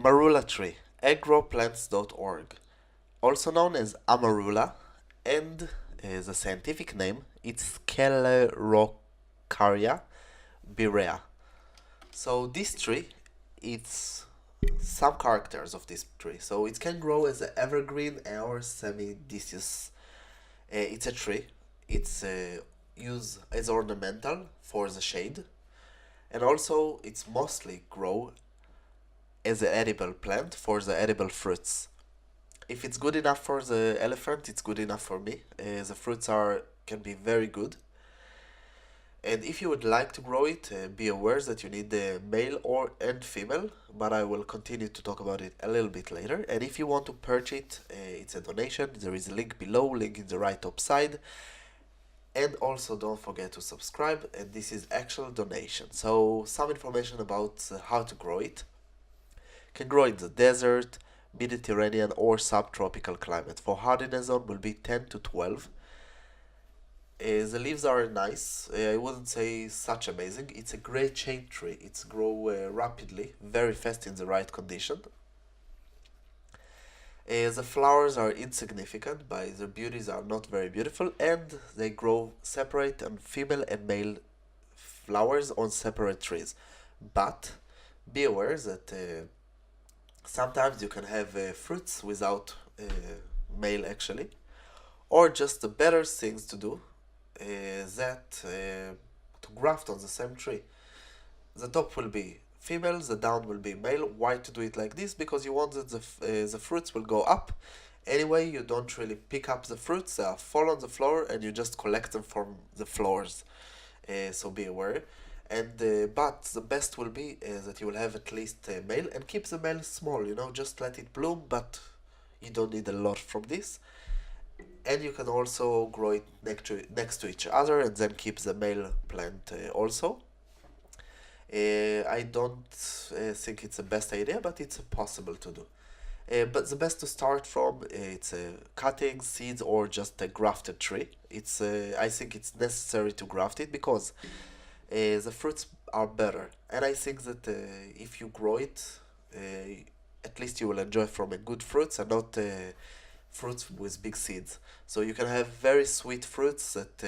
Marula tree, agroplants.org, also known as Amarula, and the scientific name it's Sclerocarya birrea. So this tree, it's some characters of this tree. So it can grow as an evergreen or semi-deciduous. It's a tree. It's used as ornamental for the shade, and also it's mostly grow as an edible plant for the edible fruits. If it's good enough for the elephant, it's good enough for me. The fruits are can be very good. And if you would like to grow it, be aware that you need the male or and female, but I will continue to talk about it a little bit later. And if you want to purchase it, it's a donation. There is a link below, link in the right top side. And also don't forget to subscribe, and this is actual donation. So some information about how to grow it. Can grow in the desert, Mediterranean or subtropical climate. For hardiness zone will be 10 to 12. The leaves are nice. I wouldn't say such amazing. It's a great shade tree. It's grow rapidly, very fast in the right condition. The flowers are insignificant, but their beauties are not very beautiful, and they grow separate and female and male flowers on separate trees. But be aware that sometimes you can have fruits without male actually, or just the better things to do that to graft on the same tree. The top will be female, the down will be male. Why to do it like this? Because you want that the fruits will go up. Anyway, you don't really pick up the fruits, they fall on the floor and you just collect them from the floors. So be aware. And but the best will be that you will have at least a male and keep the male small, just let it bloom, but you don't need a lot from this. And you can also grow it next to each other and then keep the male plant also. I don't think it's the best idea, but it's possible to do. But the best to start from it's cutting seeds or just a grafted tree. It's I think it's necessary to graft it because the fruits are better, and I think that if you grow it, at least you will enjoy from a good fruits and not fruits with big seeds. So you can have very sweet fruits that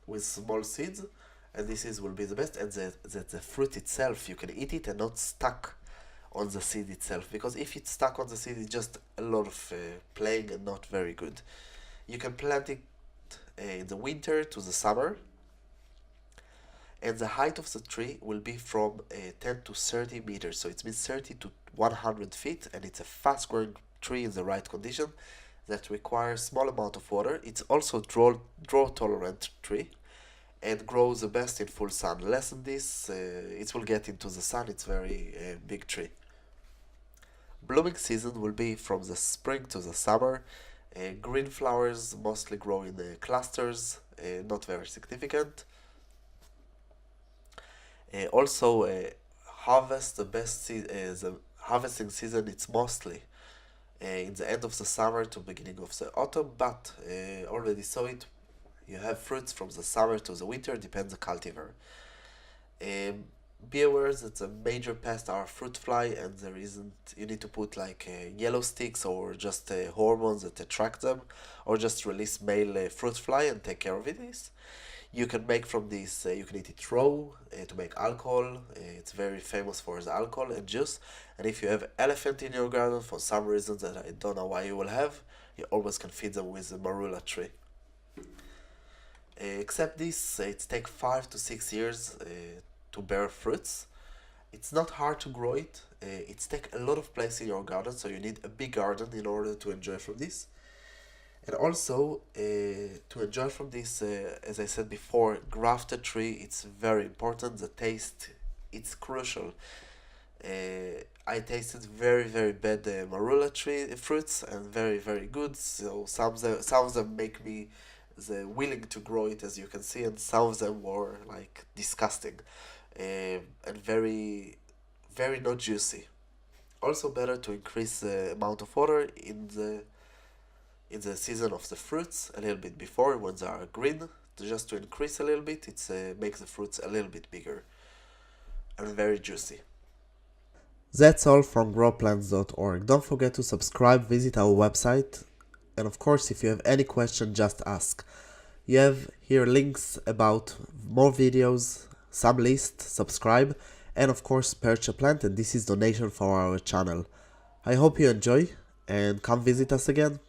with small seeds, and this is will be the best. And the fruit itself, you can eat it and not stuck on the seed itself, because if it's stuck on the seed, it's just a lot of playing and not very good. You can plant it in the winter to the summer, and the height of the tree will be from 10 to 30 meters, so it means 30 to 100 feet, and it's a fast growing tree in the right condition that requires small amount of water. It's also draw tolerant tree and grows the best in full sun. Less than this, it will get into the sun. It's very big tree. Blooming season will be from the spring to the summer. Green flowers mostly grow in clusters, not very significant. Also, harvest the harvesting season. It's mostly in the end of the summer to beginning of the autumn, but already saw it. You have fruits from the summer to the winter, depends the cultivar. Um, be aware that the major pests are fruit fly, and there isn't. You need to put like yellow sticks or just hormones that attract them, or just release male fruit fly and take care of it. You can make from this. You can eat it raw to make alcohol. It's very famous for the alcohol and juice. And if you have elephant in your garden for some reason that I don't know why you will have, you always can feed them with the Marula tree. Except this, it takes 5 to 6 years to bear fruits. It's not hard to grow it. It's take a lot of place in your garden, so you need a big garden in order to enjoy from this. And also, to enjoy from this, as I said before, grafted tree, it's very important. The taste, it's crucial. I tasted very, very bad Marula tree fruits and very, very good. So some of them make me willing to grow it, as you can see, and some of them were like disgusting and very, very not juicy. Also, better to increase the amount of water in the season of the fruits a little bit before when they are green, just to increase a little bit. It's make the fruits a little bit bigger and very juicy. That's all from growplants.org. Don't forget to subscribe, visit our website, and of course, if you have any question, just ask. You have here links about more videos, some lists, subscribe, and of course purchase a plant, and this is donation for our channel. I hope you enjoy and come visit us again.